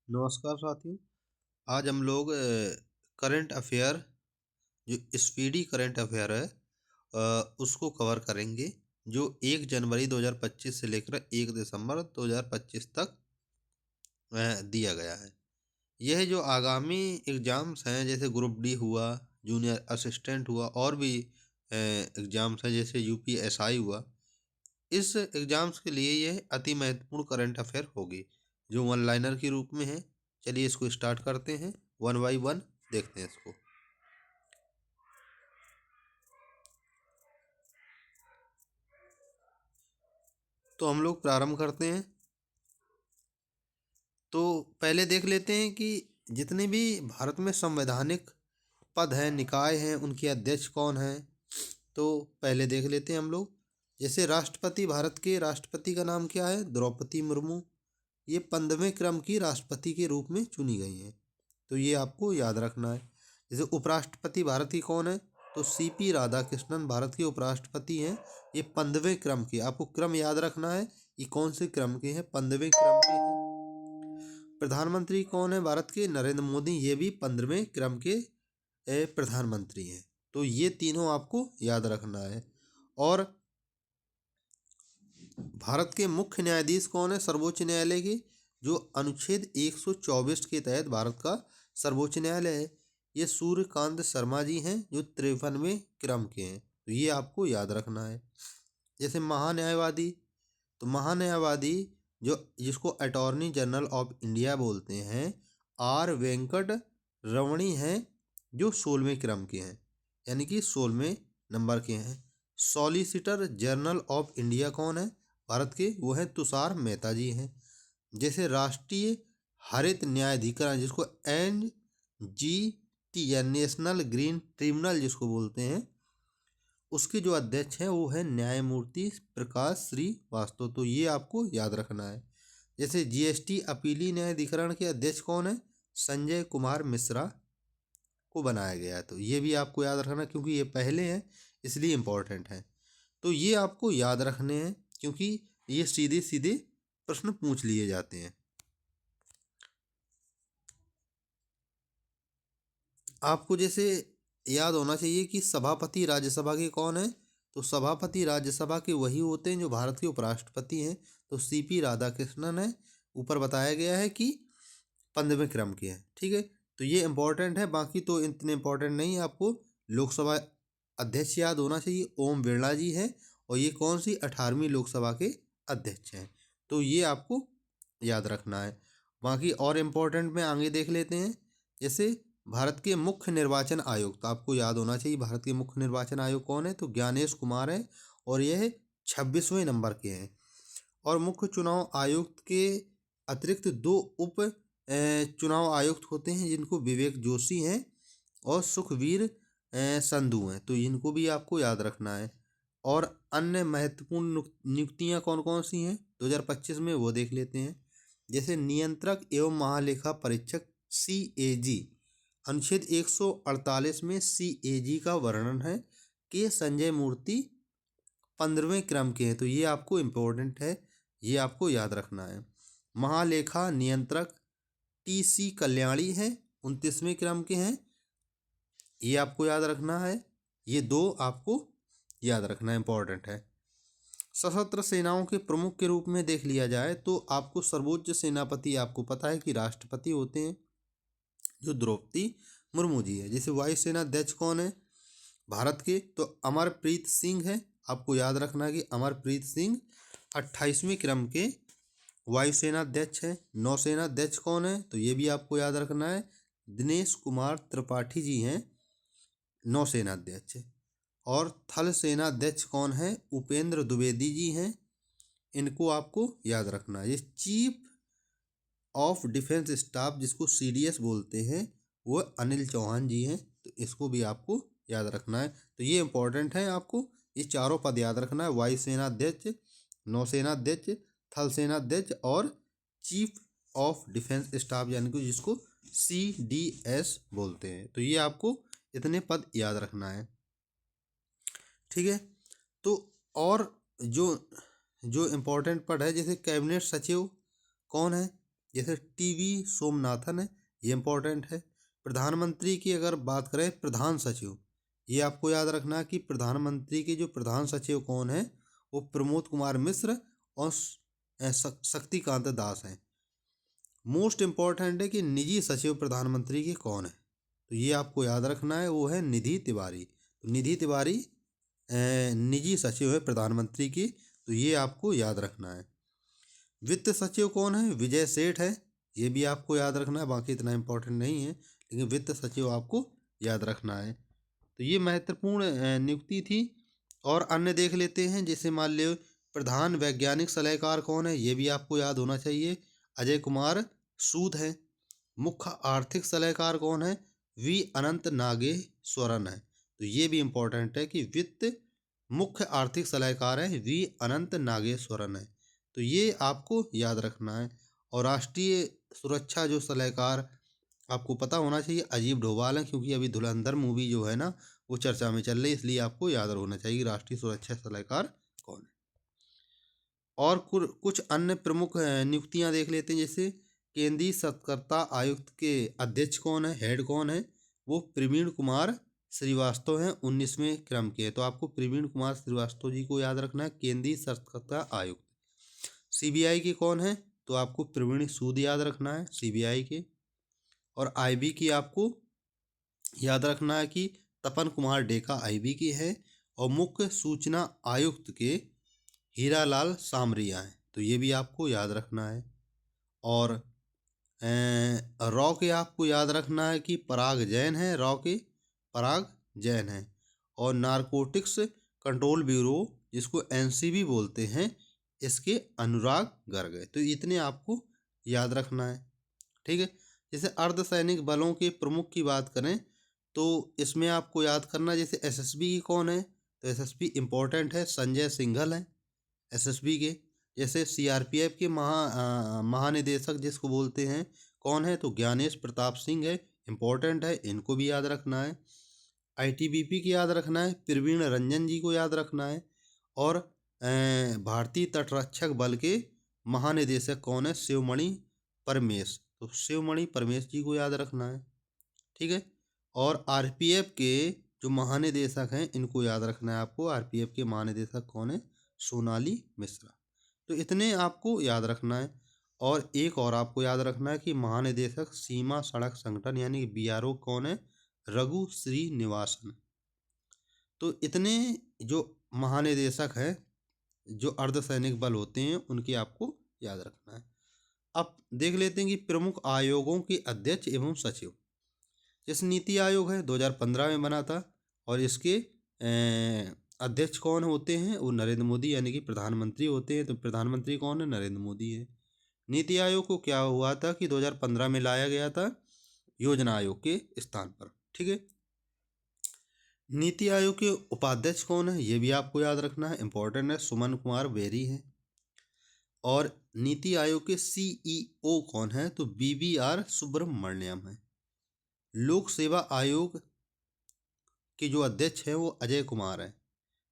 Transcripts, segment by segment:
नमस्कार साथियों। आज हम लोग करंट अफेयर, जो स्पीडी करंट अफेयर है, उसको कवर करेंगे, जो 1 जनवरी 2025 से लेकर 1 दिसंबर 2025 तक दिया गया है। यह जो आगामी एग्ज़ाम्स हैं, जैसे ग्रुप डी हुआ, जूनियर असिस्टेंट हुआ, और भी एग्ज़ाम्स हैं जैसे यूपीएसआई हुआ, इस एग्ज़ाम्स के लिए यह अति महत्वपूर्ण करंट अफेयर होगी, जो वन लाइनर के रूप में है। चलिए इसको स्टार्ट करते हैं, वन बाई वन देखते हैं इसको। तो हम लोग प्रारंभ करते हैं। तो पहले देख लेते हैं कि जितने भी भारत में संवैधानिक पद हैं, निकाय हैं, उनके अध्यक्ष कौन हैं। तो पहले देख लेते हैं हम लोग। जैसे राष्ट्रपति, भारत के राष्ट्रपति का नाम क्या है? द्रौपदी मुर्मू। ये 15वें क्रम की राष्ट्रपति के रूप में चुनी गई हैं, तो ये आपको याद रखना है। जैसे उपराष्ट्रपति भारत की कौन है? तो सीपी राधाकृष्णन भारत के उपराष्ट्रपति हैं। ये 15वें क्रम के, आपको क्रम याद रखना है, ये कौन से क्रम के हैं? 15वें क्रम के हैं। प्रधानमंत्री कौन है भारत के? नरेंद्र मोदी, ये भी 15वें क्रम के प्रधानमंत्री हैं। तो ये तीनों आपको याद रखना है। और भारत के मुख्य न्यायाधीश कौन है सर्वोच्च न्यायालय के? जो अनुच्छेद 124 के तहत भारत का सर्वोच्च न्यायालय है, ये सूर्यकांत शर्मा जी हैं, जो 53वें क्रम के हैं। तो ये आपको याद रखना है। जैसे महान्यायवादी, तो महान्यायवादी जो जिसको अटॉर्नी जनरल ऑफ इंडिया बोलते हैं, आर वेंकट रमणी हैं, जो 16वें क्रम के हैं, यानी कि 16वें नंबर के हैं। सॉलिसिटर जनरल ऑफ इंडिया कौन है भारत के? वो है तुषार मेहता जी हैं। जैसे राष्ट्रीय हरित न्यायाधिकरण, जिसको NGT या नेशनल ग्रीन ट्रिब्यूनल जिसको बोलते हैं, उसके जो अध्यक्ष हैं वो है न्यायमूर्ति प्रकाश श्रीवास्तव। तो ये आपको याद रखना है। जैसे GST अपीली न्यायाधिकरण के अध्यक्ष कौन है? संजय कुमार मिश्रा को बनाया गया है। तो ये भी आपको याद रखना, क्योंकि ये पहले हैं इसलिए इम्पोर्टेंट है। तो ये आपको याद रखने हैं, क्योंकि ये सीधे सीधे प्रश्न पूछ लिए जाते हैं। आपको जैसे याद होना चाहिए कि सभापति राज्यसभा के कौन है? तो सभापति राज्यसभा के वही होते हैं जो भारत के उपराष्ट्रपति हैं। तो CP राधाकृष्णन है। ऊपर बताया गया है कि 15वें क्रम के हैं। ठीक है, तो ये इंपॉर्टेंट है, बाकी तो इतने इंपॉर्टेंट नहीं है। आपको लोकसभा अध्यक्ष याद होना चाहिए, ओम बिरला जी है, और ये कौन सी 18वीं लोकसभा के अध्यक्ष हैं। तो ये आपको याद रखना है। बाकी और इम्पोर्टेंट में आगे देख लेते हैं। जैसे भारत के मुख्य निर्वाचन आयुक्त, आपको याद होना चाहिए भारत के मुख्य निर्वाचन आयुक्त कौन है? तो ज्ञानेश कुमार है, और यह 26वें नंबर के हैं। और मुख्य चुनाव आयुक्त के अतिरिक्त 2 उप चुनाव आयुक्त होते हैं, जिनको विवेक जोशी हैं और सुखवीर संधू हैं। तो इनको भी आपको याद रखना है। और अन्य महत्वपूर्ण नियुक्तियां कौन कौन सी हैं 2025 में, वो देख लेते हैं। जैसे नियंत्रक एवं महालेखा परीक्षक CAG, अनुच्छेद 148 में CAG का वर्णन है। के संजय मूर्ति 15वें क्रम के हैं। तो ये आपको इम्पोर्टेंट है, ये आपको याद रखना है। महालेखा नियंत्रक TC कल्याणी है, 29वें क्रम के हैं। ये आपको याद रखना है। ये 2 आपको याद रखना इम्पोर्टेंट है। सशस्त्र सेनाओं के प्रमुख के रूप में देख लिया जाए तो आपको सर्वोच्च सेनापति, आपको पता है कि राष्ट्रपति होते हैं, जो द्रौपदी मुर्मू जी है। जैसे वायुसेना अध्यक्ष कौन है भारत के? तो अमरप्रीत सिंह है। आपको याद रखना है कि अमरप्रीत सिंह 28वें क्रम के वायुसेना अध्यक्ष है। नौसेना अध्यक्ष कौन है? तो ये भी आपको याद रखना है, दिनेश कुमार त्रिपाठी जी हैं नौसेना अध्यक्ष। और थल सेना अध्यक्ष कौन है? उपेंद्र द्विवेदी जी हैं। इनको आपको याद रखना है। ये चीफ ऑफ डिफेंस स्टाफ, जिसको CDS बोलते हैं, वो अनिल चौहान जी हैं। तो इसको भी आपको याद रखना है। तो ये इंपॉर्टेंट है, आपको ये चारों पद याद रखना है, वायुसेना अध्यक्ष, नौसेना अध्यक्ष, थल सेना अध्यक्ष और चीफ ऑफ डिफेंस स्टाफ, यानी कि जिसको CDS बोलते हैं। तो ये आपको इतने पद याद रखना है। ठीक है, तो और जो जो इम्पोर्टेंट पद है, जैसे कैबिनेट सचिव कौन है? जैसे टीवी सोमनाथन है, ये इंपॉर्टेंट है। प्रधानमंत्री की अगर बात करें प्रधान सचिव, ये आपको याद रखना है कि प्रधानमंत्री के जो प्रधान सचिव कौन है, वो प्रमोद कुमार मिश्र और शक्तिकांत दास हैं। मोस्ट इम्पॉर्टेंट है कि निजी सचिव प्रधानमंत्री के कौन है, तो ये आपको याद रखना है, वो है निधि तिवारी। तो निधि तिवारी निजी सचिव है प्रधानमंत्री की, तो ये आपको याद रखना है। वित्त सचिव कौन है, विजय सेठ है, ये भी आपको याद रखना है, बाकी इतना इम्पोर्टेंट नहीं है, लेकिन वित्त सचिव आपको याद रखना है। तो ये महत्वपूर्ण नियुक्ति थी। और अन्य देख लेते हैं, जैसे मान लो प्रधान वैज्ञानिक सलाहकार कौन है, ये भी आपको याद होना चाहिए, अजय कुमार सूद है। मुख्य आर्थिक सलाहकार कौन है, वी अनंत नागेश्वरन है। तो ये भी इम्पोर्टेंट है कि वित्त मुख्य आर्थिक सलाहकार है वी अनंत नागेश्वरन है, तो ये आपको याद रखना है। और राष्ट्रीय सुरक्षा जो सलाहकार आपको पता होना चाहिए, अजीब डोभाल है, क्योंकि अभी धुरंधर मूवी जो है ना वो चर्चा में चल रही है, इसलिए आपको याद होना चाहिए राष्ट्रीय सुरक्षा सलाहकार कौन है। और कुछ अन्य प्रमुख नियुक्तियां देख लेते हैं, जैसे केंद्रीय सतर्कता आयुक्त के अध्यक्ष कौन है, हेड कौन है, वो प्रवीण कुमार श्रीवास्तव हैं, 19वें क्रम के। तो आपको प्रवीण कुमार श्रीवास्तव जी को याद रखना है, केंद्रीय सतर्कता आयुक्त। सीबीआई के कौन है, तो आपको प्रवीण सूद याद रखना है सीबीआई के। और आईबी की आपको याद रखना है कि तपन कुमार डेका आईबी के हैं। और मुख्य सूचना आयुक्त के हीरालाल सामरिया हैं, तो ये भी आपको याद रखना है। और रॉ के आपको याद रखना है कि पराग जैन है, रॉ के पराग जैन है। और नारकोटिक्स कंट्रोल ब्यूरो जिसको एनसीबी बोलते हैं, इसके अनुराग गर्ग है। तो इतने आपको याद रखना है, ठीक है। जैसे अर्धसैनिक बलों के प्रमुख की बात करें तो इसमें आपको याद करना, जैसे एसएसबी की कौन है, तो एसएसबी इम्पोर्टेंट है, संजय सिंघल है एसएसबी के। जैसे सीआरपीएफ के महानिदेशक जिसको बोलते हैं कौन है, तो ज्ञानेश प्रताप सिंह है, इम्पोर्टेंट है, इनको भी याद रखना है। आईटीबीपी की याद रखना है, प्रवीण रंजन जी को याद रखना है। और भारतीय तटरक्षक बल के महानिदेशक कौन है, शिवमणि परमेश, तो शिवमणि परमेश जी को याद रखना है, ठीक है। और आरपीएफ के जो महानिदेशक हैं इनको याद रखना है आपको, आरपीएफ के महानिदेशक कौन है, सोनाली मिश्रा। तो इतने आपको याद रखना है। और एक और आपको याद रखना है कि महानिदेशक सीमा सड़क संगठन यानी बीआरओ कौन है, रघु श्रीनिवासन। तो इतने जो महानिदेशक हैं जो अर्धसैनिक बल होते हैं उनकी आपको याद रखना है। अब देख लेते हैं कि प्रमुख आयोगों के अध्यक्ष एवं सचिव। जैसे नीति आयोग है 2015 में बना था, और इसके अध्यक्ष कौन होते हैं, वो नरेंद्र मोदी यानी कि प्रधानमंत्री होते हैं। तो प्रधानमंत्री कौन है, नरेंद्र मोदी है। नीति आयोग को क्या हुआ था कि 2015 में लाया गया था योजना आयोग के स्थान पर, ठीक है। नीति आयोग के उपाध्यक्ष कौन है, ये भी आपको याद रखना है, इंपॉर्टेंट है, सुमन कुमार बेरी है। और नीति आयोग के सीईओ कौन है, तो बीवीआर सुब्रमण्यम है। लोक सेवा आयोग के जो अध्यक्ष हैं वो अजय कुमार हैं,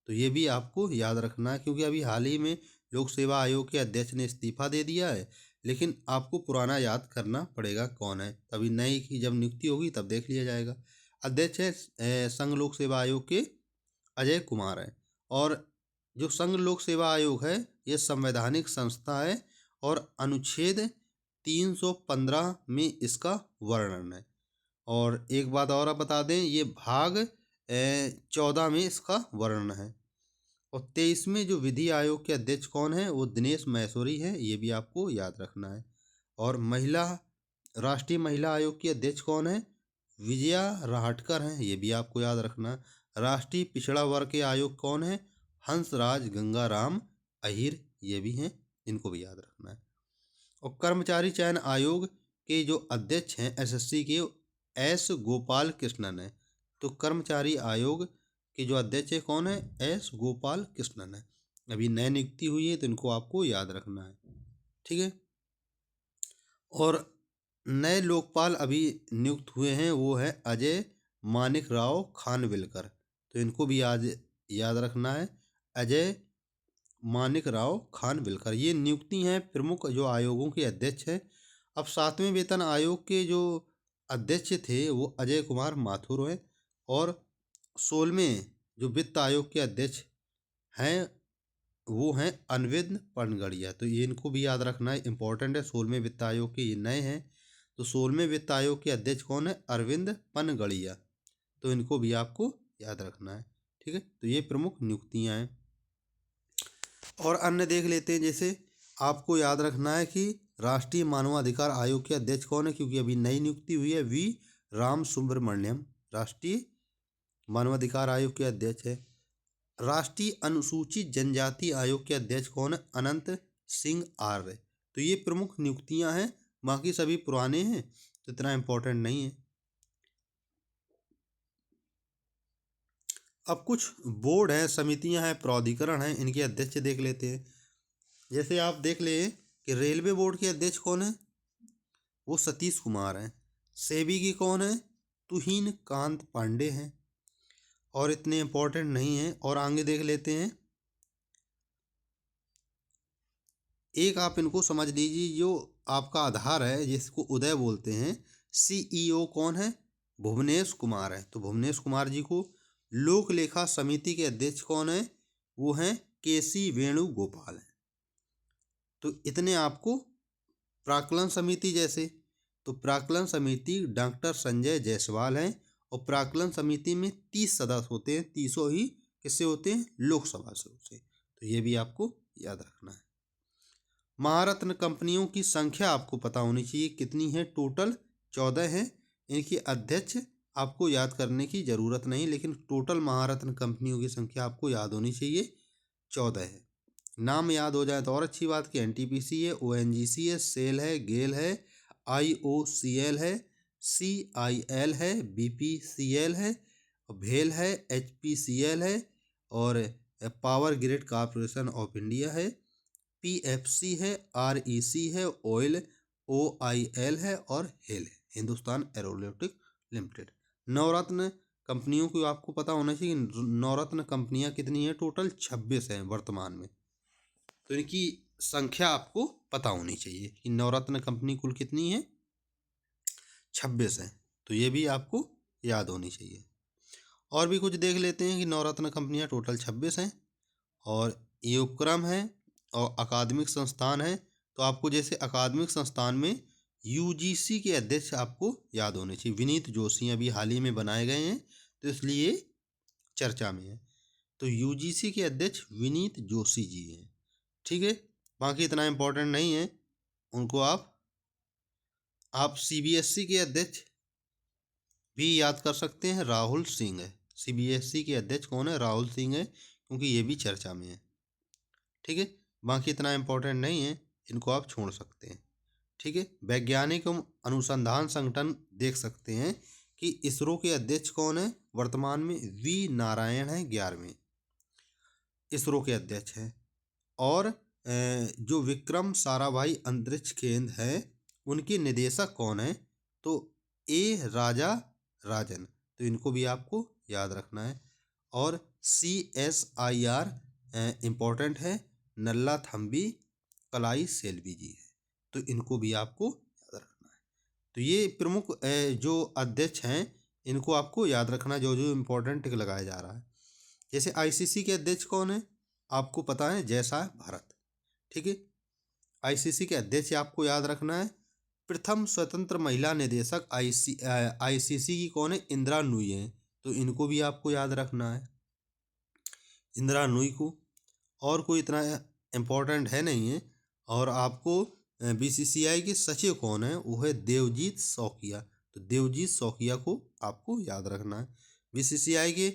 तो ये भी आपको याद रखना है, क्योंकि अभी हाल ही में लोक सेवा आयोग के अध्यक्ष ने इस्तीफा दे दिया है, लेकिन आपको पुराना याद करना पड़ेगा कौन है, तभी नई की जब नियुक्ति होगी तब देख लिया जाएगा। अध्यक्ष है संघ लोक सेवा आयोग के अजय कुमार है। और जो संघ लोक सेवा आयोग है ये संवैधानिक संस्था है, और अनुच्छेद 315 में इसका वर्णन है। और एक बात और आप बता दें, ये भाग 14 में इसका वर्णन है। और 23वें जो विधि आयोग के अध्यक्ष कौन है, वो दिनेश महेश्वरी है, ये भी आपको याद रखना है। और राष्ट्रीय महिला आयोग की अध्यक्ष कौन है, विजया राहटकर हैं, ये भी आपको याद रखना है। राष्ट्रीय पिछड़ा वर्ग के आयोग कौन है, हंसराज गंगाराम अहिर, ये भी हैं, इनको भी याद रखना है। और कर्मचारी चयन आयोग के जो अध्यक्ष हैं एसएससी के, एस गोपाल कृष्णन है। तो कर्मचारी आयोग के जो अध्यक्ष है कौन है, एस गोपाल कृष्णन है। अभी नई नियुक्ति हुई है तो इनको आपको याद रखना है, ठीक है। और नए लोकपाल अभी नियुक्त हुए हैं, वो है अजय मानिक राव खानविलकर, तो इनको भी आज याद रखना है, अजय मानिक राव खानविलकर। ये नियुक्ति हैं प्रमुख जो आयोगों के अध्यक्ष हैं अब 7वें वेतन आयोग के जो अध्यक्ष थे वो अजय कुमार माथुर हैं, और 16वें जो वित्त आयोग के अध्यक्ष हैं वो हैं अरविंद पनगड़िया। तो ये इनको भी याद रखना है, इंपॉर्टेंट है। 16वें वित्त आयोग के ये नए हैं, तो 16वें वित्त आयोग के अध्यक्ष कौन है? अरविंद पनगड़िया। तो इनको भी आपको याद रखना है, ठीक है। तो ये प्रमुख नियुक्तियां हैं। और अन्य देख लेते हैं, जैसे आपको याद रखना है कि राष्ट्रीय मानवाधिकार आयोग के अध्यक्ष कौन है, क्योंकि अभी नई नियुक्ति हुई है, वी राम सुब्रमण्यम राष्ट्रीय मानवाधिकार आयोग के अध्यक्ष है। राष्ट्रीय अनुसूचित जनजाति आयोग के अध्यक्ष कौन है? अनंत सिंह आर्य। तो ये प्रमुख नियुक्तियां हैं, बाकी सभी पुराने हैं तो इतना इम्पोर्टेंट नहीं है। अब कुछ बोर्ड हैं, समितियां हैं, प्राधिकरण हैं, इनके अध्यक्ष देख लेते हैं। जैसे आप देख ले कि रेलवे बोर्ड के अध्यक्ष कौन है? वो सतीश कुमार हैं। सेबी की कौन है? तुहिन कांत पांडे हैं, और इतने इम्पोर्टेंट नहीं है। और आगे देख लेते हैं, एक आप इनको समझ लीजिए, जो आपका आधार है जिसको उदय बोलते हैं, सीईओ कौन है? भुवनेश कुमार है। तो भुवनेश कुमार जी को। लोक लेखा समिति के अध्यक्ष कौन है? वो हैं केसी वेणुगोपाल हैं। तो इतने आपको। प्राक्कलन समिति जैसे, तो प्राक्कलन समिति डॉक्टर संजय जायसवाल हैं, और प्राक्कलन समिति में 30 सदस्य होते हैं, 30 ही किससे होते हैं? लोकसभा से होते हैं। तो ये भी आपको याद रखना है। महारत्न कंपनियों की संख्या आपको पता होनी चाहिए, कितनी है? टोटल 14 है। इनके अध्यक्ष आपको याद करने की ज़रूरत नहीं, लेकिन टोटल महारत्न कंपनियों की संख्या आपको याद होनी चाहिए, 14 है। नाम याद हो जाए तो और अच्छी बात कि एनटीपीसी है, ओएनजीसी है, सेल है, गेल है, आईओसीएल है, सीआईएल है, बीपीसीएल है, भेल है, एचपीसीएल है, और power grid corporation of India है, पीएफसी है, आरईसी है, ऑयल ओआईएल है, और हेल है, हिंदुस्तान एरोनॉटिक लिमिटेड। नवरत्न कंपनियों को आपको पता होना चाहिए, नवरत्न कंपनियां कितनी हैं? टोटल 26 हैं वर्तमान में। तो इनकी संख्या आपको पता होनी चाहिए कि नवरत्न कंपनी कुल कितनी है? 26 है। तो ये भी आपको याद होनी चाहिए। और भी कुछ देख लेते हैं कि नवरत्न कंपनियां टोटल 26 हैं, और ये उपक्रम है और अकादमिक संस्थान है। तो आपको जैसे अकादमिक संस्थान में यूजीसी के अध्यक्ष आपको याद होने चाहिए, विनीत जोशी अभी हाल ही में बनाए गए हैं, तो इसलिए चर्चा में है। तो यूजीसी के अध्यक्ष विनीत जोशी जी हैं, ठीक है। बाकी इतना इम्पोर्टेंट नहीं है, उनको आप सीबीएसई के अध्यक्ष भी याद कर सकते हैं, राहुल सिंह है। सीबीएसई के अध्यक्ष कौन है? राहुल सिंह है, क्योंकि ये भी चर्चा में है, ठीक है। बाकी इतना इम्पोर्टेंट नहीं है, इनको आप छोड़ सकते हैं, ठीक है। वैज्ञानिक एवं अनुसंधान संगठन देख सकते हैं कि इसरो के अध्यक्ष कौन है? वर्तमान में वी नारायण है, 11वें इसरो के अध्यक्ष हैं। और जो विक्रम साराभाई अंतरिक्ष केंद्र है, उनके निदेशक कौन है? तो ए राजा राजन। तो इनको भी आपको याद रखना है। और CSIR इम्पोर्टेंट है, नल्ला थम्बी कलाई सेल्वी जी है, तो इनको भी आपको याद रखना है। तो ये प्रमुख जो अध्यक्ष हैं, इनको आपको याद रखना, जो जो इम्पोर्टेंट टिक लगाया जा रहा है। जैसे ICC के अध्यक्ष कौन है? आपको पता है, जयसाय भारत, ठीक है। आईसीसी के अध्यक्ष आपको याद रखना है। प्रथम स्वतंत्र महिला निदेशक आईसीसी की कौन है? इंदिरा नूई है, तो इनको भी आपको याद रखना है, इंदिरा नूई को। और कोई इतना इम्पोर्टेंट है नहीं है। और आपको बीसीसीआई के सचिव कौन है? वो है देवजीत शौकिया, तो देवजीत शौकिया को आपको याद रखना है। बीसीसीआई के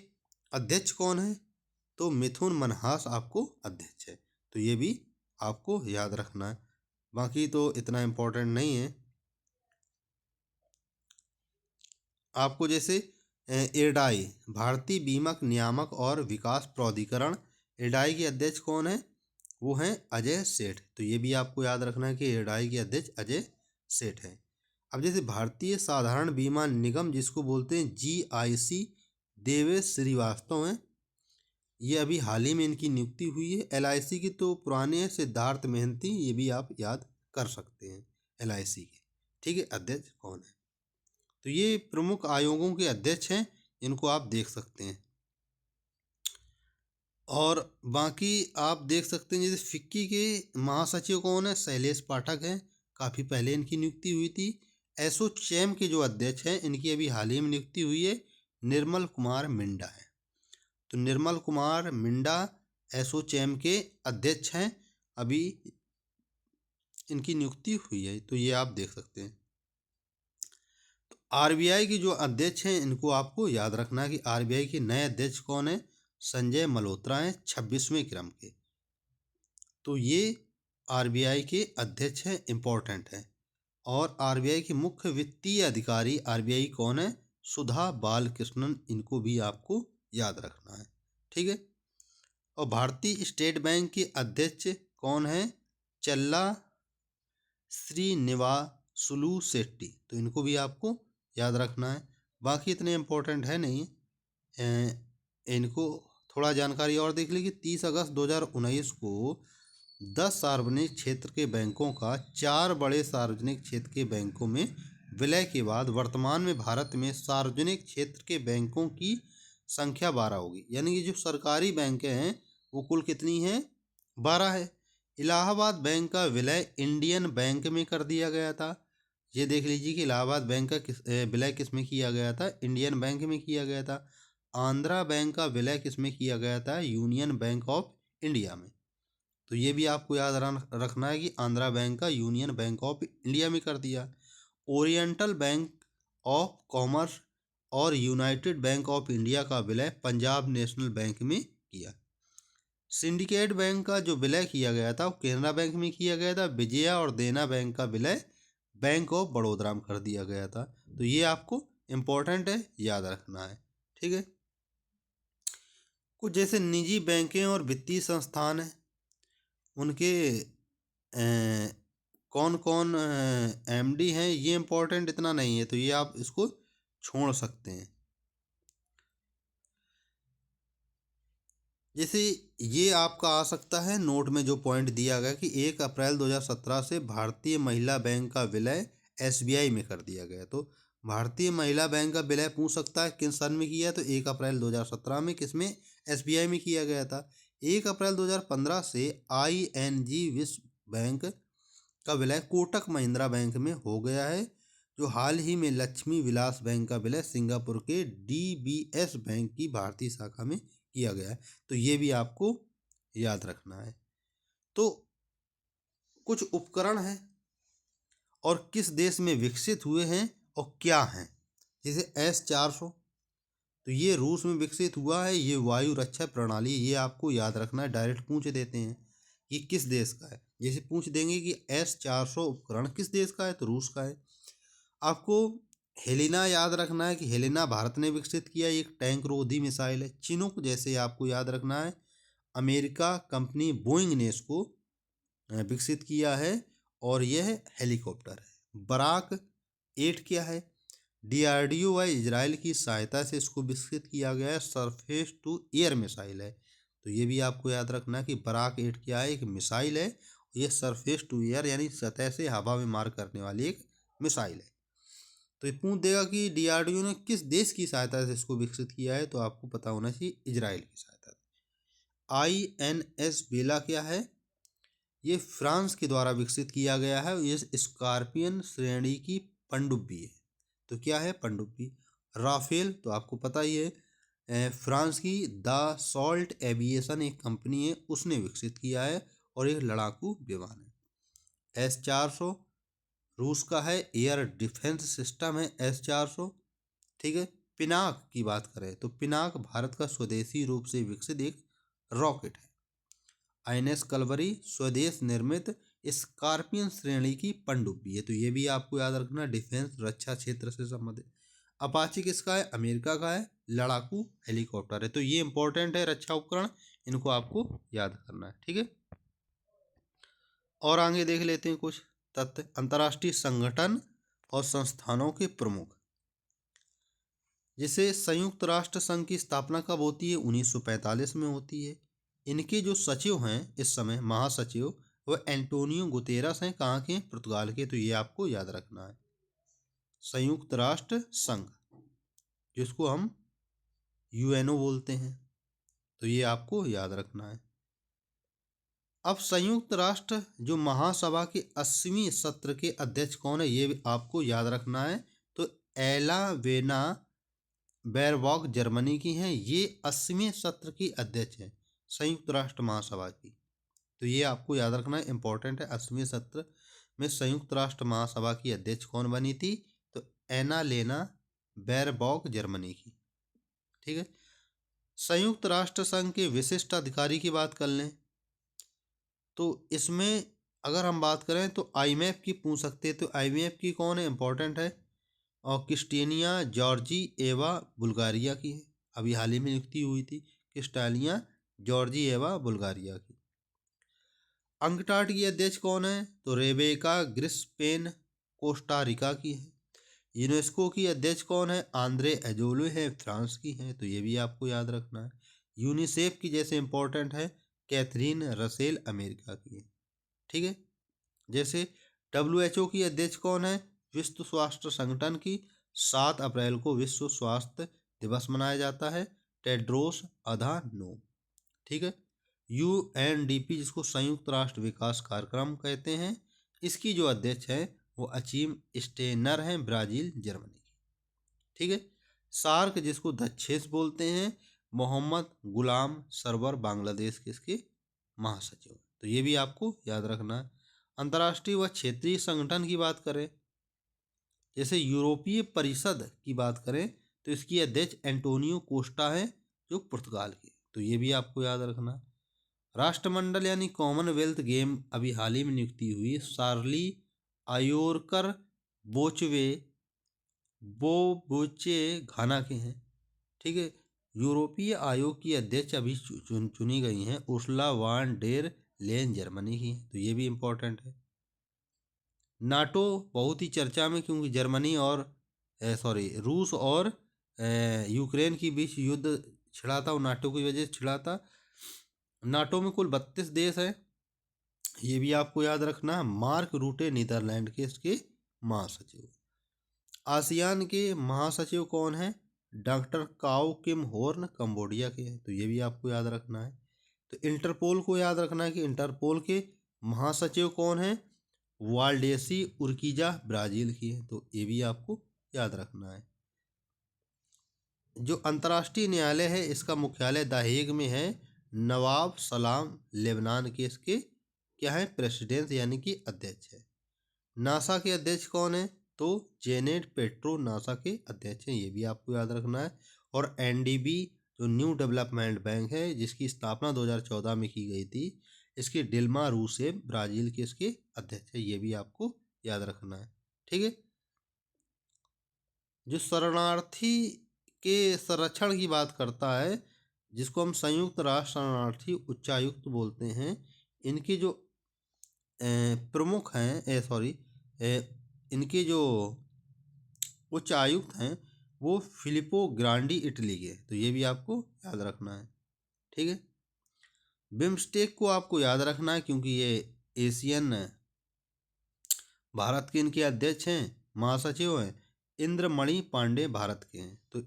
अध्यक्ष कौन है? तो मिथुन मनहास आपको अध्यक्ष है, तो ये भी आपको याद रखना है। बाकी तो इतना इम्पोर्टेंट नहीं है। आपको जैसे इरडाई, भारतीय बीमक नियामक और विकास प्राधिकरण, इरडाई के अध्यक्ष कौन है? वो हैं अजय सेठ, तो ये भी आपको याद रखना है कि इरडाई के अध्यक्ष अजय सेठ हैं। अब जैसे भारतीय साधारण बीमा निगम, जिसको बोलते हैं GIC, देवेश श्रीवास्तव हैं, ये अभी हाल ही में इनकी नियुक्ति हुई है। LIC की तो पुराने हैं, सिद्धार्थ मेहंती, ये भी आप याद कर सकते हैं LIC के। ठीक है, अध्यक्ष कौन है। तो ये प्रमुख आयोगों के अध्यक्ष हैं, इनको आप देख सकते हैं। और बाकी आप देख सकते हैं जैसे फिक्की के महासचिव कौन है, शैलेश पाठक हैं, काफ़ी पहले इनकी नियुक्ति हुई थी। एसोचैम के जो अध्यक्ष हैं इनकी अभी हाल ही में नियुक्ति हुई है, निर्मल कुमार मिंडा है। तो निर्मल कुमार मिंडा एसोचैम के अध्यक्ष हैं, अभी इनकी नियुक्ति हुई है, तो ये आप देख सकते हैं। तो आरबीआई की जो अध्यक्ष हैं इनको आपको याद रखना है कि आरबीआई के नए अध्यक्ष कौन है, संजय मल्होत्रा हैं, 26वें क्रम के। तो ये आरबीआई के अध्यक्ष हैं, इम्पोर्टेंट है। और आरबीआई के मुख्य वित्तीय अधिकारी आरबीआई कौन है, सुधा बालकृष्णन, इनको भी आपको याद रखना है, ठीक है। और भारतीय स्टेट बैंक के अध्यक्ष कौन है, चल्ला श्रीनिवासुलु शेट्टी, तो इनको भी आपको याद रखना है। बाकी इतने इम्पोर्टेंट है नहीं, इनको थोड़ा जानकारी और देख लीजिए। 30 अगस्त 2019 को 10 सार्वजनिक क्षेत्र के बैंकों का 4 बड़े सार्वजनिक क्षेत्र के बैंकों में विलय के बाद वर्तमान में भारत में सार्वजनिक क्षेत्र के बैंकों की संख्या 12 होगी। यानी कि जो सरकारी बैंकें हैं वो कुल कितनी हैं, 12 है। इलाहाबाद बैंक का विलय इंडियन बैंक में कर दिया गया था। ये देख लीजिए कि इलाहाबाद बैंक का विलय किस में किया गया था, इंडियन बैंक में किया गया था। आंध्रा बैंक का विलय किस में किया गया था, यूनियन बैंक ऑफ इंडिया में। तो ये भी आपको याद रखना है कि आंध्रा बैंक का यूनियन बैंक ऑफ इंडिया में कर दिया। ओरिएंटल बैंक ऑफ कॉमर्स और यूनाइटेड बैंक ऑफ इंडिया का विलय पंजाब नेशनल बैंक में किया। सिंडिकेट बैंक का जो विलय किया गया था वो केनरा बैंक में किया गया था। विजया और देना बैंक का विलय बैंक ऑफ बड़ौदा में कर दिया गया था। तो ये आपको इम्पोर्टेंट है, याद रखना है, ठीक है। कुछ जैसे निजी बैंकें और वित्तीय संस्थान हैं, उनके कौन कौन एमडी हैं, ये इम्पोर्टेंट इतना नहीं है, तो ये आप इसको छोड़ सकते हैं। जैसे ये आपका आ सकता है नोट में जो पॉइंट दिया गया कि 1 अप्रैल 2017 से भारतीय महिला बैंक का विलय एसबीआई में कर दिया गया। तो भारतीय महिला बैंक का विलय पूछ सकता है किस सन में किया, तो 1 अप्रैल 2017 में, किसमें, एसबीआई में किया गया था। 1 अप्रैल 2015 से आईएनजी विश्व बैंक का विलय कोटक महिंद्रा बैंक में हो गया है। जो हाल ही में लक्ष्मी विलास बैंक का विलय सिंगापुर के डीबीएस बैंक की भारतीय शाखा में किया गया है। तो ये भी आपको याद रखना है। तो कुछ उपकरण हैं और किस देश में विकसित हुए हैं और क्या हैं, जैसे S-400, तो ये रूस में विकसित हुआ है। ये वायु रक्षा प्रणाली, ये आपको याद रखना है, डायरेक्ट पूछ देते हैं कि किस देश का है। जैसे पूछ देंगे कि S-400 उपकरण किस देश का है, तो रूस का है। आपको हेलिना याद रखना है कि हेलिना भारत ने विकसित किया, एक टैंक रोधी मिसाइल है। चिनूक जैसे आपको याद रखना है, अमेरिका कंपनी बोइंग ने इसको विकसित किया है और यह हेलीकॉप्टर है। बराक 8 क्या है, डीआरडीओ व इजराइल की सहायता से इसको विकसित किया गया है, सरफेस टू एयर मिसाइल है। तो ये भी आपको याद रखना कि बराक 8 क्या है, एक मिसाइल है। ये सरफेस टू एयर यानी सतह से हवा में मार करने वाली एक मिसाइल है। तो ये पूछ देगा कि डीआरडीओ ने किस देश की सहायता से इसको विकसित किया है, तो आपको पता होना चाहिए इजराइल की सहायता से। INS बेला क्या है, ये फ्रांस के द्वारा विकसित किया गया है। ये स्कॉर्पियन श्रेणी की पनडुब्बी है। तो क्या है, पनडुब्बी। राफेल तो आपको पता ही है, फ्रांस की द सॉल्ट एविएशन एक कंपनी है, उसने विकसित किया है और एक लड़ाकू विमान है। S-400 रूस का है, एयर डिफेंस सिस्टम है S-400, ठीक है। पिनाक की बात करें तो पिनाक भारत का स्वदेशी रूप से विकसित एक रॉकेट है। INS कलवरी स्वदेश निर्मित स्कॉर्पियन श्रेणी की पनडुब्बी है। तो ये भी आपको याद रखना, डिफेंस रक्षा क्षेत्र से संबंधित। अपाची किसका है, अमेरिका का है, लड़ाकू हेलीकॉप्टर है। तो ये इंपॉर्टेंट है रक्षा उपकरण, इनको आपको याद करना है, ठीक है। और आगे देख लेते हैं कुछ तथ्य। अंतर्राष्ट्रीय संगठन और संस्थानों के प्रमुख, जैसे संयुक्त राष्ट्र संघ की स्थापना कब होती है, 1945 में होती है। इनके जो सचिव हैं इस समय, महासचिव, वह एंटोनियो गुतेरस हैं, कहाँ के, पुर्तगाल के। तो ये आपको याद रखना है। संयुक्त राष्ट्र संघ, जिसको हम यूएनओ बोलते हैं। तो ये आपको याद रखना है। अब संयुक्त राष्ट्र जो महासभा के 80वें सत्र के अध्यक्ष कौन है, ये भी आपको याद रखना है। तो एलावेना बेरबॉक जर्मनी की हैं, ये 80वें सत्र की अध्यक्ष हैं संयुक्त राष्ट्र महासभा की। तो ये आपको याद रखना है, इंपॉर्टेंट है। 80वें सत्र में संयुक्त राष्ट्र महासभा की अध्यक्ष कौन बनी थी, तो एनालेना बेरबॉक जर्मनी की। ठीक है। संयुक्त राष्ट्र संघ के विशिष्ट अधिकारी की बात कर लें तो इसमें अगर हम बात करें तो आईएमएफ की पूछ सकते हैं। तो आईएमएफ की कौन है, इंपॉर्टेंट है, और क्रिस्टेनिया जॉर्जी एवा बुल्गारिया की है, अभी हाल ही में नियुक्ति हुई थी क्रिस्टालिया जॉर्जी एवा बुल्गारिया की। अंकटाड की अध्यक्ष कौन है, तो रेबेका ग्रिस्पेन कोस्टारिका की है। यूनेस्को की अध्यक्ष कौन है, आंद्रे एजोले है, फ्रांस की हैं। तो ये भी आपको याद रखना है। यूनिसेफ की जैसे इंपॉर्टेंट है, कैथरीन रसेल अमेरिका की है। ठीक है। जैसे WHO की अध्यक्ष कौन है, विश्व स्वास्थ्य संगठन की 7 अप्रैल को विश्व स्वास्थ्य दिवस मनाया जाता है, टेड्रोस अधानोम। ठीक है। UNDP जिसको संयुक्त राष्ट्र विकास कार्यक्रम कहते हैं, इसकी जो अध्यक्ष है वो अचीम स्टेनर हैं, ब्राजील जर्मनी की। ठीक है। सार्क जिसको दक्षेस बोलते हैं, मोहम्मद गुलाम सरवर बांग्लादेश के इसके महासचिव। तो ये भी आपको याद रखना है। अंतर्राष्ट्रीय व क्षेत्रीय संगठन की बात करें, जैसे यूरोपीय परिषद की बात करें तो इसकी अध्यक्ष एंटोनियो कोस्टा है, जो पुर्तगाल के। तो ये भी आपको याद रखना है। राष्ट्रमंडल यानी कॉमनवेल्थ गेम अभी हाल ही में नियुक्ति हुई, शार्ली आयोरकर बोचवे बोचे घाना के हैं। ठीक है। यूरोपीय आयोग की अध्यक्ष अभी चुनी गई हैं, उर्सुला वान डेर लेन जर्मनी की। तो ये भी इम्पोर्टेंट है। नाटो बहुत ही चर्चा में, क्योंकि जर्मनी और रूस और यूक्रेन के बीच युद्ध छिड़ा था, और नाटो की वजह से छिड़ा था। नाटो में कुल 32 देश हैं, ये भी आपको याद रखना है। मार्क रूटे नीदरलैंड के इसके महासचिव। आसियान के महासचिव कौन है, डॉक्टर काओ किम होर्न कंबोडिया के हैं। तो ये भी आपको याद रखना है। तो इंटरपोल को याद रखना है कि इंटरपोल के महासचिव कौन है, वाल्डेसी उर्किजा ब्राजील की है। तो ये भी आपको याद रखना है। जो अंतर्राष्ट्रीय न्यायालय है इसका मुख्यालय द हेग में है, नवाब सलाम लेबनान के इसके क्या है, प्रेसिडेंट यानी कि अध्यक्ष है। नासा के अध्यक्ष कौन है, तो जेनेट पेट्रो नासा के अध्यक्ष हैं, ये भी आपको याद रखना है। और एनडीबी जो न्यू डेवलपमेंट बैंक है, जिसकी स्थापना 2014 में की गई थी, इसके डिल्मा रूसेफ ब्राजील के इसके अध्यक्ष है, ये भी आपको याद रखना है। ठीक है। जो शरणार्थी के संरक्षण की बात करता है, जिसको हम संयुक्त राष्ट्र शरणार्थी उच्चायुक्त बोलते हैं, इनके जो प्रमुख हैं इनके जो उच्च आयुक्त हैं वो फिलिपो ग्रांडी इटली के। तो ये भी आपको याद रखना है। ठीक है। बिम्स्टेक को आपको याद रखना है, क्योंकि ये एशियन भारत के इनके अध्यक्ष हैं, महासचिव हैं। इंद्रमणि पांडे भारत के हैं। तो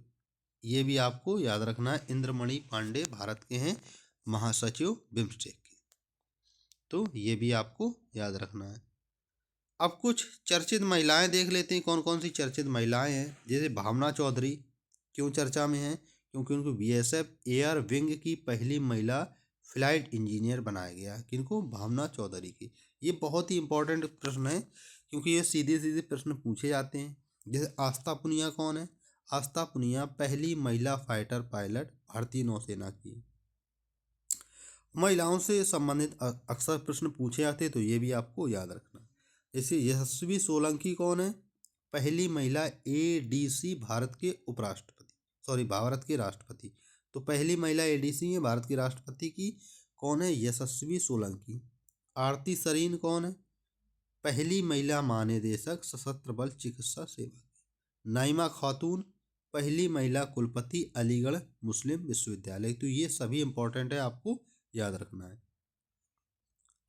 ये भी आपको याद रखना है, इंद्रमणि पांडे भारत के हैं महासचिव बिम्स्टेक के। तो ये भी आपको याद रखना है। अब कुछ चर्चित महिलाएं देख लेते हैं, कौन कौन सी चर्चित महिलाएं हैं। जैसे भावना चौधरी क्यों चर्चा में हैं, क्योंकि उनको बीएसएफ एयर विंग की पहली महिला फ्लाइट इंजीनियर बनाया गया। किनको, भावना चौधरी की। ये बहुत ही इंपॉर्टेंट प्रश्न है, क्योंकि ये सीधे सीधे प्रश्न पूछे जाते हैं। जैसे आस्था पुनिया कौन है, आस्था पुनिया पहली महिला फाइटर पायलट भारतीय नौसेना की। महिलाओं से संबंधित अक्सर प्रश्न पूछे जाते हैं, तो ये भी आपको याद रखना। जैसे यशस्वी सोलंकी कौन है, पहली महिला एडीसी भारत के भारत के राष्ट्रपति। तो पहली महिला एडीसी है भारत के राष्ट्रपति की, कौन है, यशस्वी सोलंकी। आरती सरीन कौन है, पहली महिला महानिदेशक सशस्त्र बल चिकित्सा सेवा। नाइमा खातून पहली महिला कुलपति अलीगढ़ मुस्लिम विश्वविद्यालय। तो ये सभी इंपॉर्टेंट है, आपको याद रखना है।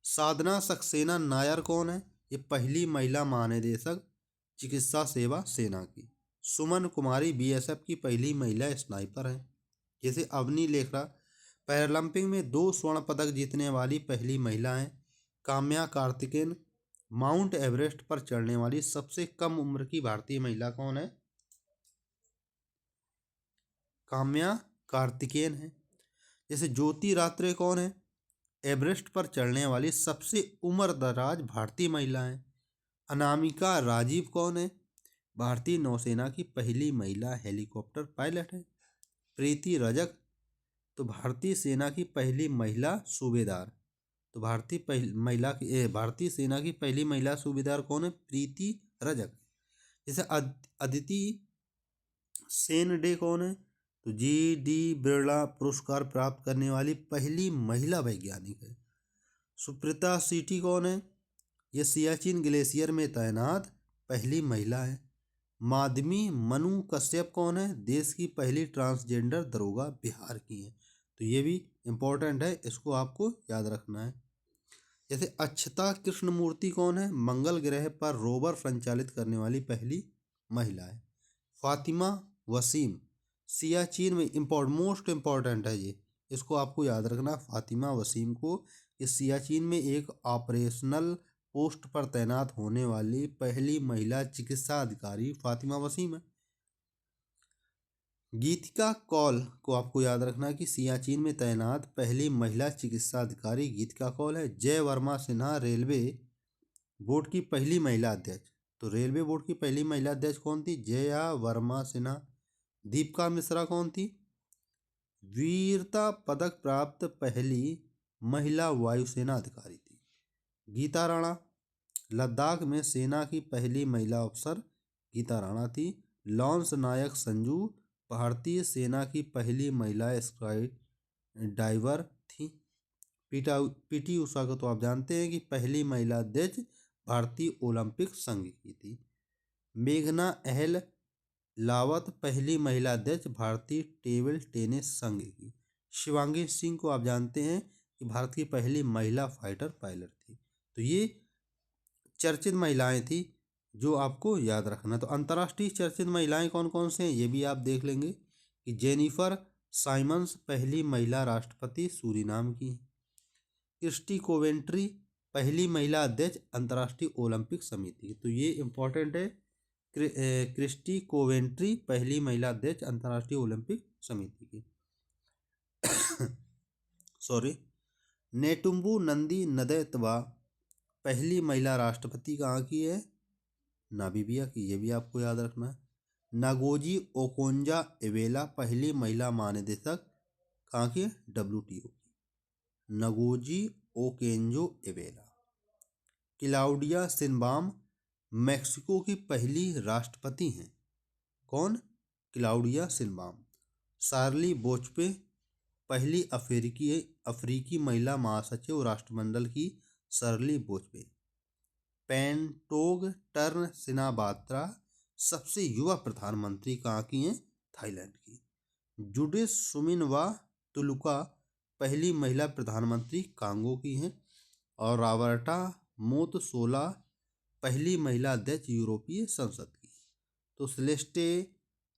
साधना सक्सेना नायर कौन है, ये पहली महिला महानिदेशक चिकित्सा सेवा सेना की। सुमन कुमारी बीएसएफ की पहली महिला स्नाइपर हैं। जैसे अवनी लेखरा पैरालंपिक में 2 स्वर्ण पदक जीतने वाली पहली महिला हैं। काम्या कार्तिकेयन माउंट एवरेस्ट पर चढ़ने वाली सबसे कम उम्र की भारतीय महिला कौन है? काम्या कार्तिकेयन है। जैसे ज्योति रात्रे कौन है? एवरेस्ट पर चढ़ने वाली सबसे उम्रदराज भारतीय महिला है। अनामिका राजीव कौन है? भारतीय नौसेना की पहली महिला हेलीकॉप्टर पायलट है। प्रीति रजक तो भारतीय सेना की पहली महिला सूबेदार। तो भारतीय सेना की पहली महिला सूबेदार कौन है? प्रीति रजक। जैसे अदिति सेन डे कौन है? तो जी.डी. बिरला पुरस्कार प्राप्त करने वाली पहली महिला वैज्ञानिक है। सुप्रीता सीटी कौन है? ये सियाचिन ग्लेशियर में तैनात पहली महिला है। माधवी मनु कश्यप कौन है? देश की पहली ट्रांसजेंडर दरोगा बिहार की है। तो ये भी इम्पोर्टेंट है, इसको आपको याद रखना है। जैसे अक्षता कृष्णमूर्ति कौन है? मंगल ग्रह पर रोवर संचालित करने वाली पहली महिला है। फातिमा वसीम सियाचिन में मोस्ट इम्पॉर्टेंट है ये, इसको आपको याद रखना। फातिमा वसीम को इस सियाचिन में एक ऑपरेशनल पोस्ट पर तैनात होने वाली पहली महिला चिकित्सा अधिकारी फातिमा वसीम है। गीतिका कौल को आपको याद रखना कि सियाचिन में तैनात पहली महिला चिकित्सा अधिकारी गीतिका कौल है। जय वर्मा सिन्हा रेलवे बोर्ड की पहली महिला अध्यक्ष। तो रेलवे बोर्ड की पहली महिला अध्यक्ष कौन थी? जया वर्मा सिन्हा। दीपिका मिश्रा कौन थी? वीरता पदक प्राप्त पहली महिला वायुसेना अधिकारी थी। गीता राणा लद्दाख में सेना की पहली महिला अफसर गीता राणा थी। लॉन्स नायक संजू भारतीय सेना की पहली महिला स्काई डाइवर थी। पीटी उषा को तो आप जानते हैं कि पहली महिला अध्यक्ष भारतीय ओलंपिक संघ की थी। मेघना अहल लावत पहली महिला अध्यक्ष भारतीय टेबल टेनिस संघ की। शिवांगी सिंह को आप जानते हैं कि भारत की पहली महिला फाइटर पायलट थी। तो ये चर्चित महिलाएं थी जो आपको याद रखना। तो अंतर्राष्ट्रीय चर्चित महिलाएं कौन कौन से हैं ये भी आप देख लेंगे कि जेनिफर साइमंस पहली महिला राष्ट्रपति सूरीनाम की। क्रिस्टी कोवेंट्री पहली महिला अध्यक्ष अंतर्राष्ट्रीय ओलंपिक समिति। तो ये इंपॉर्टेंट है। क्रिस्टी कोवेंट्री पहली महिला अध्यक्ष अंतर्राष्ट्रीय ओलंपिक समिति की। सॉरी। नेटुम्बू नंदी नदैतवा पहली महिला राष्ट्रपति कहाँ की है? नामीबिया की। ये भी आपको याद रखना है। नागोजी ओकोंजा इवेला पहली महिला महानिदेशक कहाँ की है? WTO की। Ngozi Okonjo Iweala. Claudia Sheinbaum Mexico की पहली राष्ट्रपति हैं। कौन? Claudia Sheinbaum. शार्ली बोचपे पहली अफ्रीकी महिला महासचिव राष्ट्रमंडल की शार्ली बोचपे। पेंटोग टर्न सिनाबात्रा सबसे युवा प्रधानमंत्री कहाँ की हैं? थाईलैंड की। जुडिस सुमिनवा तुलुका पहली महिला प्रधानमंत्री कांगो की हैं। और रॉबर्टा मोत्सोला पहली महिला अध्यक्ष यूरोपीय संसद की। तो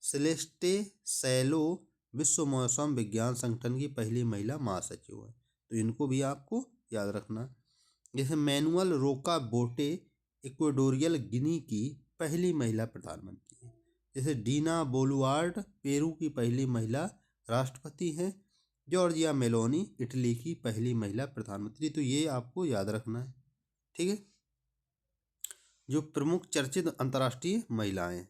सेलेस्टे सैलो विश्व मौसम विज्ञान संगठन की पहली महिला महासचिव है। तो इनको भी आपको याद रखना। जैसे मैनुअल रोका बोटे इक्वेडोरियल गिनी की पहली महिला प्रधानमंत्री है। जैसे डीना बोलुआर्ड पेरू की पहली महिला राष्ट्रपति हैं। जॉर्जिया मेलोनी इटली की पहली महिला प्रधानमंत्री। तो ये आपको याद रखना है, ठीक है, जो प्रमुख चर्चित अंतर्राष्ट्रीय महिलाएं।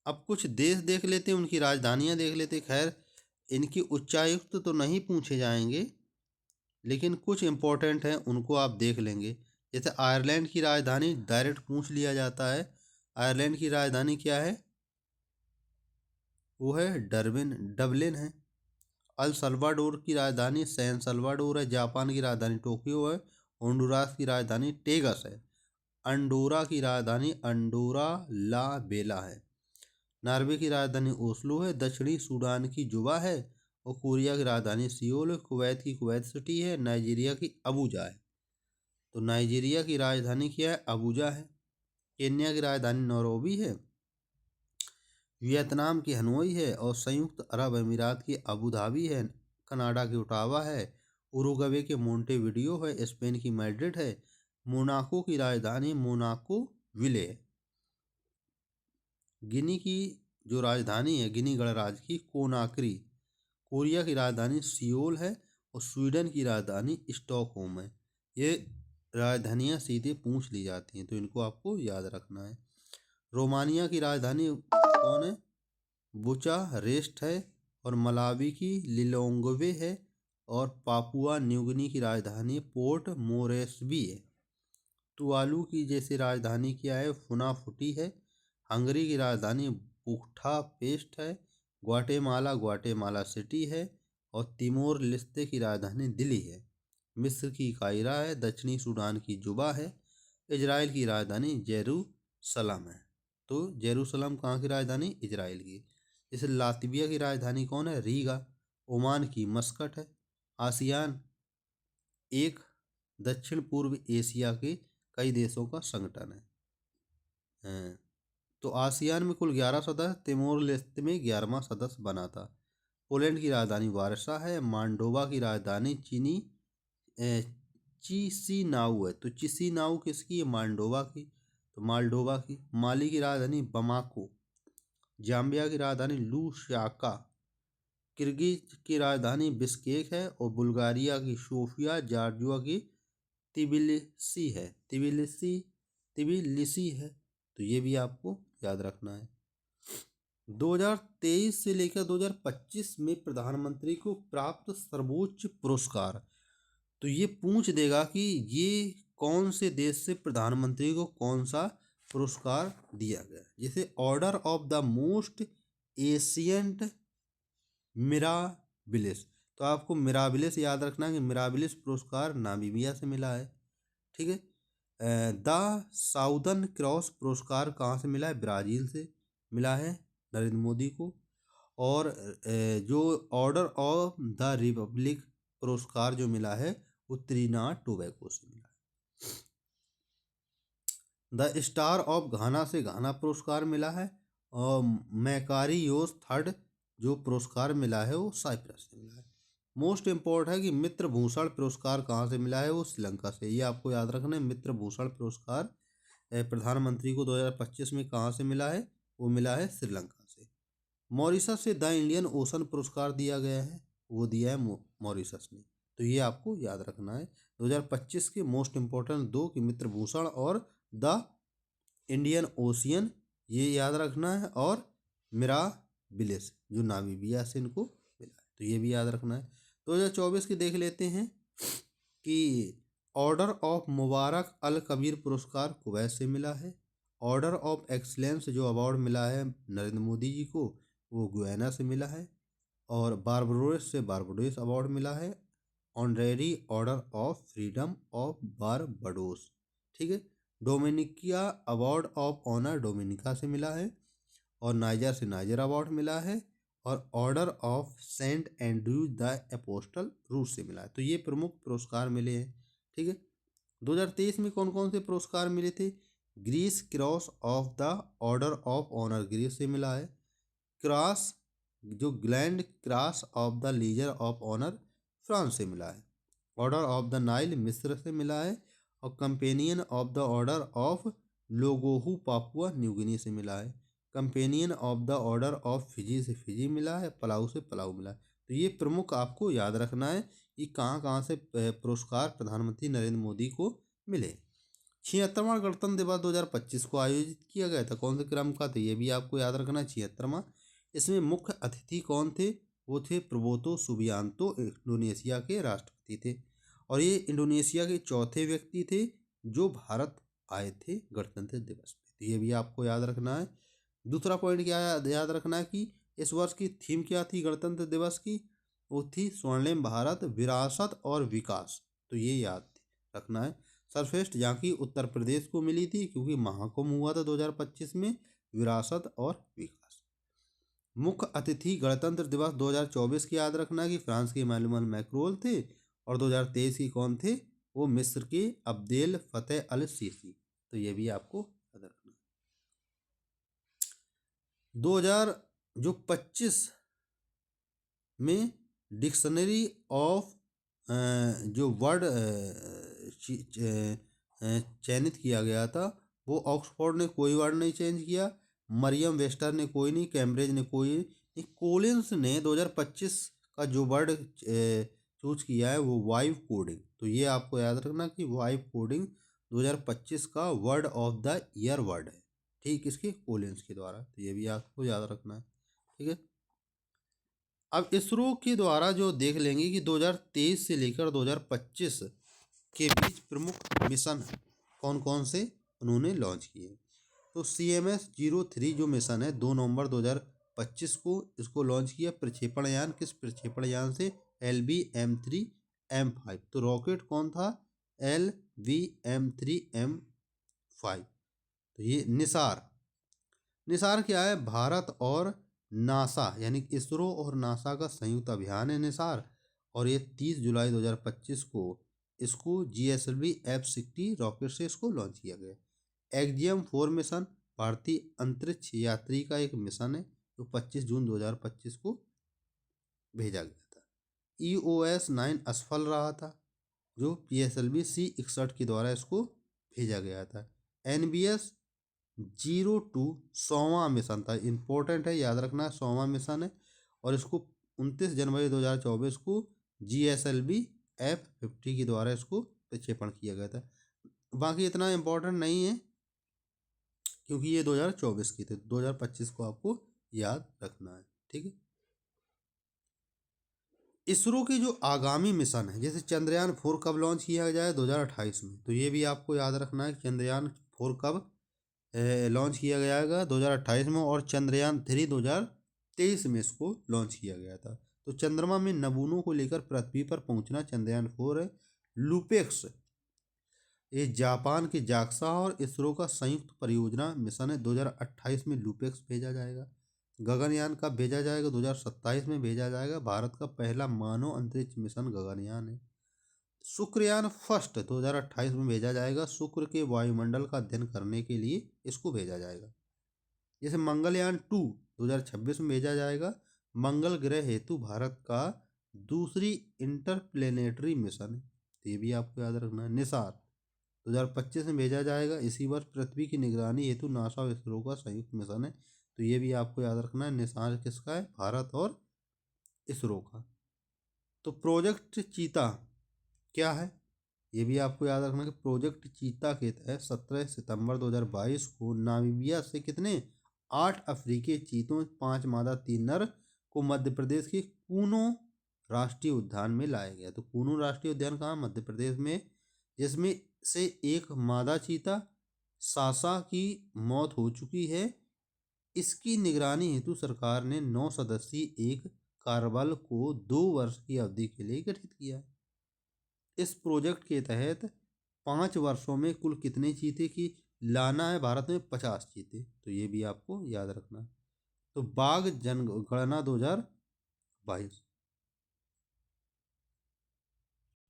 अब कुछ देश देख लेते हैं, उनकी राजधानियां देख लेते हैं। खैर इनकी उच्चायुक्त तो नहीं पूछे जाएंगे, लेकिन कुछ इंपॉर्टेंट हैं उनको आप देख लेंगे। जैसे आयरलैंड की राजधानी डायरेक्ट पूछ लिया जाता है। आयरलैंड की राजधानी क्या है? वो है डबलिन है। अल सल्वाडोर की राजधानी सैन सल्वाडोर है। जापान की राजधानी टोक्यो है। होंडुरास की राजधानी टेगस है। अंडोरा की राजधानी अंडोरा ला बेला है। नॉर्वे की राजधानी ओस्लो है। दक्षिणी सूडान की जुबा है। और कोरिया की राजधानी सियोल है। कुवैत की कुवैत सिटी है। नाइजीरिया की अबूजा है। तो नाइजीरिया की राजधानी क्या है? अबूजा है। केन्या की राजधानी नैरोबी है। वियतनाम की हनोई है। और संयुक्त अरब अमीरात की अबू धाबी है। कनाडा की ओटावा है। उरुग्वे के मोंटेविडियो है। स्पेन की मैड्रिड है। मोनाको की राजधानी मोनाको विले है। गिनी की जो राजधानी है गिनी गणराज्य की कोनाक्री। कोरिया की राजधानी सियोल है। और स्वीडन की राजधानी स्टॉकहोम है। ये राजधानियाँ सीधे पूछ ली जाती हैं, तो इनको आपको याद रखना है। रोमानिया की राजधानी कौन है? बुचारेस्ट है। और मलावी की लिलोंगवे है। और पापुआ न्यूगिनी की राजधानी पोर्ट मोरेस्बी है। तुवालू की जैसे राजधानी क्या है? फुनाफुटी है। हंगरी की राजधानी बुखापेस्ट है। ग्वाटेमाला ग्वाटेमाला सिटी है। और तिमोर लिस्ते की राजधानी दिल्ली है। मिस्र की कायरा है। दक्षिणी सूडान की जुबा है। इजराइल की राजधानी जेरूसलम है। तो जेरूसलम कहाँ की राजधानी? इजराइल की। जैसे लातविया की राजधानी कौन है? रीगा। ओमान की मस्कट है। आसियान एक दक्षिण पूर्व एशिया के कई देशों का संगठन है। तो आसियान में कुल 11 सदस्य, तिमोर लेस्ते में 11वां सदस्य बना था। पोलैंड की राजधानी वारसा है। मांडोवा की राजधानी चिसिनाउ है। तो चिसिनाउ किसकी है? मांडोवा की। तो माल्डोवा की। माली की राजधानी बमाको। जाम्बिया की राजधानी लुसाका। किर्गिज की राजधानी बिश्केक है। और बुल्गारिया की सोफिया। जॉर्जिया की तिबिलिसी है। तिबिलिसी है। तो ये भी आपको याद रखना है। 2023 से लेकर 2025 में प्रधानमंत्री को प्राप्त सर्वोच्च पुरस्कार, तो ये पूछ देगा कि ये कौन से देश से प्रधानमंत्री को कौन सा पुरस्कार दिया गया। जैसे order of the most ancient mirabilis, तो आपको मिराबिलिस याद रखना है कि मिराबिलिस पुरस्कार नामीबिया से मिला है। ठीक है। द साउदर्न क्रॉस पुरस्कार कहाँ से मिला है? ब्राज़ील से मिला है नरेंद्र मोदी को। और जो ऑर्डर ऑफ द रिपब्लिक पुरस्कार जो मिला है वो त्रिनाद टोबैगो से मिला है। द स्टार ऑफ घाना से घाना पुरस्कार मिला है। और मैकारियोस थर्ड जो पुरस्कार मिला है वो साइप्रस से मिला है। मोस्ट इम्पोर्टेंट है कि मित्र भूषण पुरस्कार कहाँ से मिला है? वो श्रीलंका से। ये आपको याद रखना है। मित्र भूषण पुरस्कार प्रधानमंत्री को 2025 में कहाँ से मिला है? वो मिला है श्रीलंका से। मॉरिशस से द इंडियन ओशन पुरस्कार दिया गया है, वो दिया है मॉरिशस ने। तो ये आपको याद रखना है। 2025 के मोस्ट इम्पोर्टेंट दो कि मित्र भूषण और द इंडियन ओशियन, ये याद रखना है। और मिराबिलिस जो नामीबिया से इनको मिला है, तो ये भी याद रखना है। 2024 की देख लेते हैं कि ऑर्डर ऑफ मुबारक अल कबीर पुरस्कार कुवैत से मिला है। ऑर्डर ऑफ एक्सलेंस जो अवार्ड मिला है नरेंद्र मोदी जी को, वो गुयाना से मिला है। और बारबडोस से बारबडोस अवार्ड मिला है। Honorary order of freedom of Barbados. ठीक है। डोमिनिकिया अवार्ड ऑफ ऑनर डोमिनिका से मिला है। और नाइजर से नाइजर अवार्ड मिला है। और order of Saint Andrews the apostle रूस से मिला है। तो ये प्रमुख पुरस्कार मिले हैं। ठीक है। 2023 में कौन कौन से पुरस्कार मिले थे? Greece cross of the order of honour Greece से मिला है। क्रॉस जो grand cross of the legion of honour France से मिला है। ऑर्डर ऑफ द नाइल मिस्र से मिला है। और companion of the order of लोगोहू Papua New Guinea से मिला है। Companion of the order of Fiji से फिजी मिला है। पलाऊ से पलाऊ मिला है। तो ये प्रमुख आपको याद रखना है कि कहाँ कहाँ से पुरस्कार प्रधानमंत्री नरेंद्र मोदी को मिले। 76वां गणतंत्र दिवस 2025 को आयोजित किया गया था। कौन से क्रम का? तो ये भी आपको याद रखना है 76वां। इसमें मुख्य अतिथि कौन थे? वो थे प्रबोतो सुबियांतो, इंडोनेशिया के राष्ट्रपति थे। और ये इंडोनेशिया के चौथे व्यक्ति थे जो भारत आए थे गणतंत्र दिवस पे। तो ये भी आपको याद रखना है। दूसरा पॉइंट क्या याद रखना है कि इस वर्ष की थीम क्या थी गणतंत्र दिवस की? वो थी स्वर्णिम भारत विरासत और विकास। तो ये याद रखना है। सर्वश्रेष्ठ झांकी उत्तर प्रदेश को मिली थी क्योंकि महाकुंभ हुआ था 2025 में विरासत और विकास। मुख्य अतिथि गणतंत्र दिवस 2024 की याद रखना कि फ्रांस के इमानुएल मैक्रोन थे, और 2023 की कौन थे, वो मिस्र के अब्देल फतेह अल सीसी। तो ये भी आपको याद रखना। 2025 में डिक्शनरी ऑफ जो वर्ड चयनित किया गया था, वो ऑक्सफोर्ड ने कोई वर्ड नहीं चेंज किया, मरियम वेस्टर ने कोई नहीं, कैम्ब्रिज ने कोई नहीं, कोलिंस ने 2025 का जो वर्ड चूज किया है वो वाइव कोडिंग। तो ये आपको याद रखना कि वाइव कोडिंग 2025 का word of the year word है, ठीक, इसके कोलिंस के द्वारा। तो ये भी आपको याद रखना है, ठीक है। अब इसरो के द्वारा जो देख लेंगे कि 2023 से लेकर 2025 के बीच प्रमुख मिशन कौन कौन से उन्होंने लॉन्च किए। तो CMS-03 जो मिशन है 2 नवंबर 2025 को इसको लॉन्च किया। प्रक्षेपण यान, किस प्रक्षेपण यान से, LV-M3M5। तो रॉकेट कौन था, LV-M3M5। तो ये निसार, निसार क्या है, भारत और नासा यानी इसरो और नासा का संयुक्त अभियान है निसार, और ये 30 जुलाई 2025 को इसको GSLV F-60 रॉकेट से इसको लॉन्च किया गया। EXIM-4 मिशन भारतीय अंतरिक्ष यात्री का एक मिशन है जो 25 जून 2025 को भेजा गया था। EOS-9 असफल रहा था जो PSLV C-61 के द्वारा इसको भेजा गया था। NBS-02 100वां मिशन था, इम्पोर्टेंट है, याद रखना, 100वां मिशन है, और इसको 29 जनवरी 2024 को GSLV F-50 के द्वारा इसको प्रक्षेपण किया गया था। बाकी इतना इम्पोर्टेंट नहीं है क्योंकि ये 2024 की थे, 2025 को आपको याद रखना है, ठीक है। इसरो के जो आगामी मिशन है, जैसे चंद्रयान-4 कब लॉन्च किया जाए, 2028 में। तो ये भी आपको याद रखना है, चंद्रयान-4 कब लॉन्च किया जाएगा, 2028 में, और चंद्रयान-3 2023 में इसको लॉन्च किया गया था। तो चंद्रमा में नमूनों को लेकर पृथ्वी पर पहुंचना चंद्रयान-4 है। लूपेक्स ये जापान के जाक्सा और इसरो का संयुक्त परियोजना मिशन है, 2028 में लूपेक्स भेजा जाएगा। गगनयान कब भेजा जाएगा, 2027 में भेजा जाएगा। भारत का पहला मानव अंतरिक्ष मिशन गगनयान है। शुक्रयान फर्स्ट 2028 में भेजा जाएगा, शुक्र के वायुमंडल का अध्ययन करने के लिए इसको भेजा जाएगा। जैसे मंगलयान 2 2026 में भेजा जाएगा, मंगल ग्रह हेतु भारत का दूसरी इंटरप्लेनेटरी मिशन है। तो ये भी आपको याद रखना है। निसार 2025 में भेजा जाएगा, इसी वर्ष पृथ्वी की निगरानी हेतु नासा और इसरो का संयुक्त मिशन है। तो ये भी आपको याद रखना है, निसार किसका है, भारत और इसरो का। तो प्रोजेक्ट चीता क्या है, ये भी आपको याद रखना कि प्रोजेक्ट चीता के तहत 17 सितंबर 2022 को नामीबिया से कितने 8 अफ्रीकी चीतों, 5 मादा 3 नर को मध्य प्रदेश के कूनो राष्ट्रीय उद्यान में लाया गया। तो कूनो राष्ट्रीय उद्यान कहाँ, मध्य प्रदेश में, जिसमें से एक मादा चीता सासा की मौत हो चुकी है। इसकी निगरानी हेतु सरकार ने 9 सदस्यीय एक कार्यबल को 2 वर्ष की अवधि के लिए गठित किया है। इस प्रोजेक्ट के तहत 5 वर्षों में कुल कितने चीते की लाना है, भारत में 50 चीते। तो ये भी आपको याद रखना है। तो बाघ जनगणना 2022